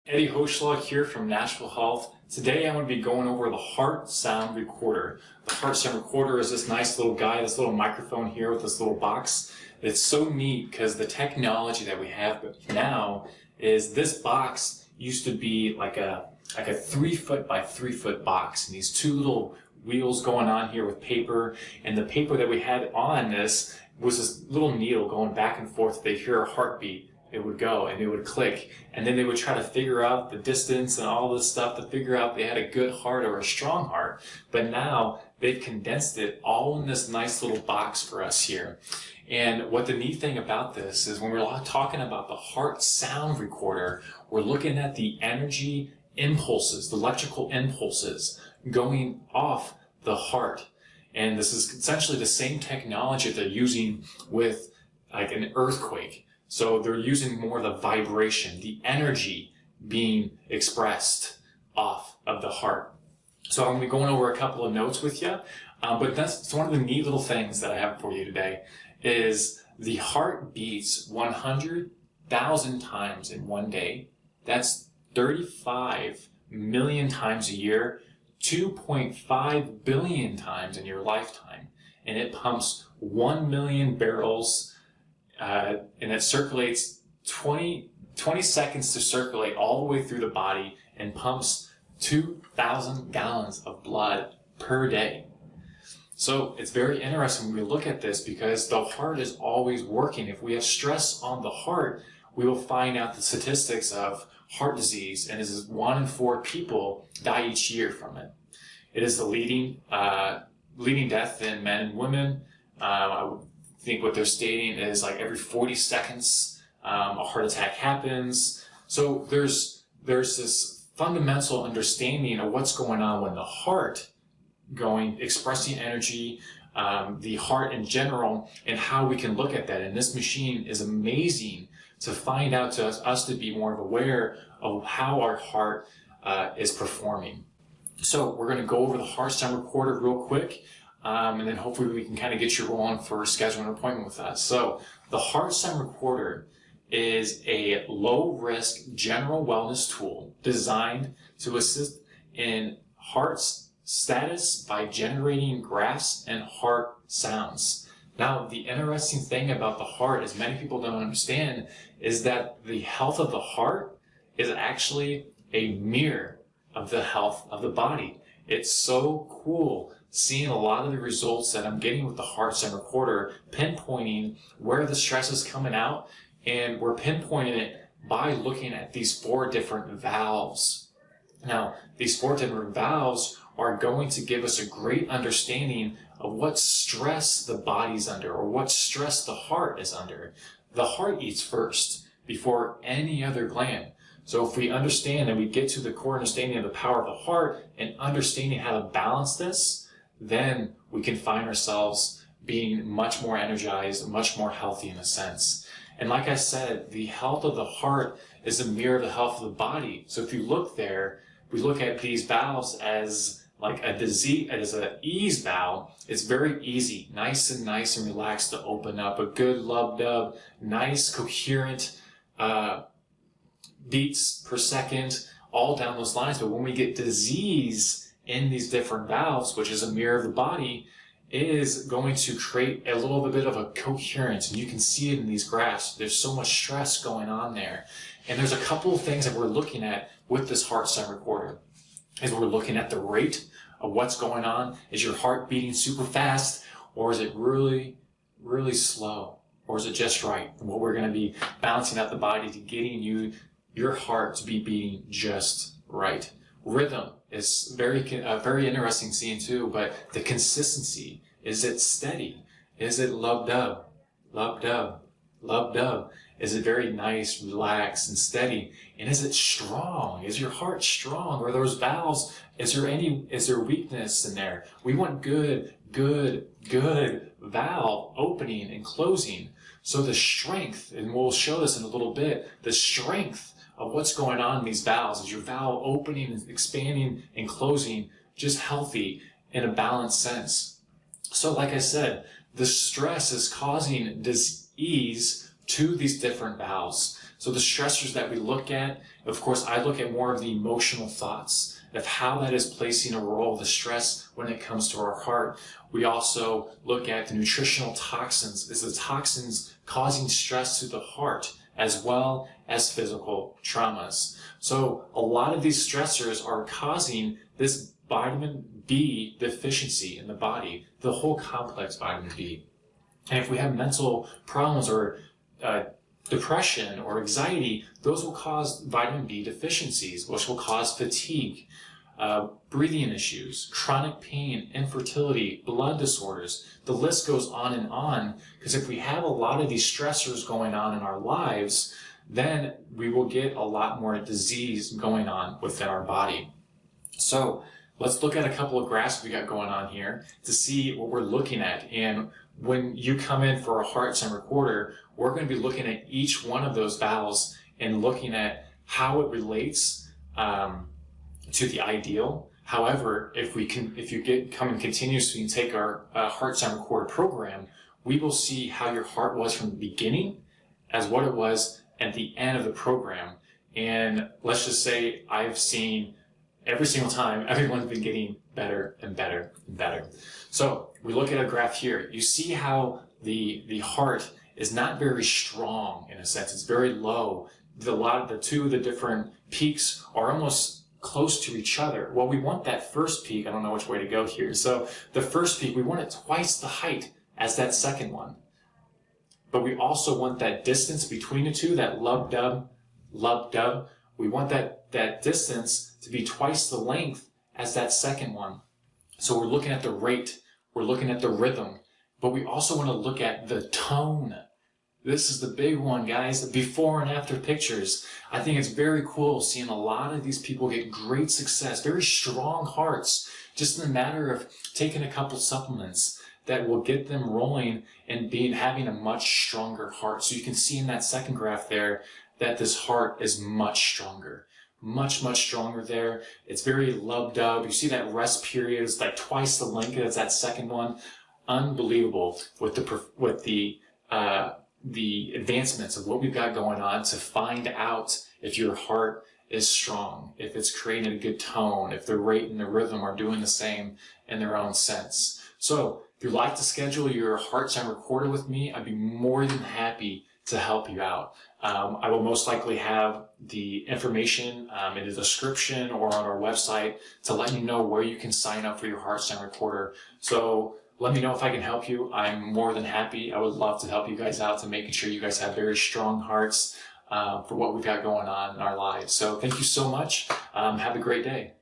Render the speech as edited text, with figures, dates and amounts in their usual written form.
Eddie Hochschlag here from Nashville Health. Today I'm going to be going over the Heart Sound Recorder. The Heart Sound Recorder is this nice little guy, this little microphone here with this little box. It's so neat because the technology that we have now is this box used to be like a 3-foot by 3-foot box, and these two little wheels going on here with paper, and the paper that we had on this was this little needle going back and forth. They hear a heartbeat, it would go and it would click, and then they would try to figure out the distance and all this stuff to figure out they had a good heart or a strong heart. But now they've condensed it all in this nice little box for us here. And what the neat thing about this is when we're talking about the Heart Sound Recorder, we're looking at the energy impulses, the electrical impulses going off the heart. And this is essentially the same technology that they're using with like an earthquake. So they're using more of the vibration, the energy being expressed off of the heart. So I'm going to be going over a couple of notes with you, but that's one of the neat little things that I have for you today is the heart beats 100,000 times in one day. That's 35 million times a year, 2.5 billion times in your lifetime. And it pumps 1 million barrels and it circulates 20 seconds to circulate all the way through the body and pumps 2,000 gallons of blood per day. So it's very interesting when we look at this because the heart is always working. If we have stress on the heart, we will find out the statistics of heart disease, and it is 1 in 4 people die each year from it. It is the leading death in men and women. I think what they're stating is like every 40 seconds a heart attack happens. So there's this fundamental understanding of what's going on when the heart expressing energy, the heart in general, and how we can look at that. And this machine is amazing to find out to us to be more aware of how our heart is performing. So we're going to go over the Heart Sound Recorder real quick. And then hopefully we can kind of get you rolling for scheduling an appointment with us. So the Heart Sound Recorder is a low-risk general wellness tool designed to assist in heart's status by generating graphs and heart sounds. Now, the interesting thing about the heart, as many people don't understand, is that the health of the heart is actually a mirror of the health of the body. It's so cool seeing a lot of the results that I'm getting with the Heart Sound Recorder, pinpointing where the stress is coming out, and we're pinpointing it by looking at these 4 different valves. Now, these 4 different valves are going to give us a great understanding of what stress the body's under or what stress the heart is under. The heart eats first before any other gland. So if we understand and we get to the core understanding of the power of the heart and understanding how to balance this, then we can find ourselves being much more energized, much more healthy in a sense. And like I said, the health of the heart is a mirror of the health of the body. So if you look there, we look at these valves as like a disease, as an ease valve. It's very easy, nice and relaxed to open up. A good lub-dub, nice, coherent beats per second, all down those lines. But when we get disease in these different valves, which is a mirror of the body, is going to create a little bit of a coherence. And you can see it in these graphs. There's so much stress going on there. And there's a couple of things that we're looking at with this Heart Sound Recorder. Is we're looking at the rate of what's going on. Is your heart beating super fast, or is it really, really slow? Or is it just right? And what we're going to be balancing out the body to getting your heart to be beating just right. Rhythm is very interesting seeing too, but the consistency, is it steady? Is it lub-dub, lub-dub, lub-dub? Is it very nice, relaxed, and steady? And is it strong? Is your heart strong? Or those valves, is there weakness in there? We want good valve opening and closing. So the strength, and we'll show this in a little bit, the strength of what's going on in these valves. Is your valve opening and expanding and closing just healthy in a balanced sense? So like I said, the stress is causing disease to these different valves. So the stressors that we look at, of course, I look at more of the emotional thoughts of how that is placing a role, the stress when it comes to our heart. We also look at the nutritional toxins. Is the toxins causing stress to the heart as well as physical traumas? So a lot of these stressors are causing this vitamin B deficiency in the body, the whole complex vitamin B. And if we have mental problems or depression or anxiety, those will cause vitamin B deficiencies, which will cause fatigue, breathing issues, chronic pain, infertility, blood disorders. The list goes on, because if we have a lot of these stressors going on in our lives, then we will get a lot more disease going on within our body. So let's look at a couple of graphs we got going on here to see what we're looking at. And when you come in for a heart sound recorder, we're going to be looking at each one of those valves and looking at how it relates to the ideal. However, if you come and continuously and take our heart sound recorder program, we will see how your heart was from the beginning as what it was at the end of the program. And let's just say I've seen every single time, everyone's been getting better and better and better. So we look at a graph here. You see how the heart is not very strong in a sense. It's very low. The two of the different peaks are almost close to each other. Well, we want that first peak. I don't know which way to go here. So the first peak, we want it twice the height as that second one. But we also want that distance between the two, that lub-dub. We want that distance to be twice the length as that second one. So we're looking at the rate, we're looking at the rhythm, but we also want to look at the tone. This is the big one, guys, before and after pictures. I think it's very cool seeing a lot of these people get great success, very strong hearts, just in a matter of taking a couple supplements that will get them rolling and having a much stronger heart. So you can see in that second graph there that this heart is much stronger. Much stronger there. It's very lub-dub. You see that rest period is like twice the length as that second one. Unbelievable with the advancements of what we've got going on to find out if your heart is strong, if it's creating a good tone, if the rate and the rhythm are doing the same in their own sense. So if you'd like to schedule your heart sound recorder with me, I'd be more than happy to help you out. I will most likely have the information in the description or on our website to let you know where you can sign up for your heart sound recorder. So let me know if I can help you. I'm more than happy. I would love to help you guys out to making sure you guys have very strong hearts for what we've got going on in our lives. So thank you so much. Have a great day.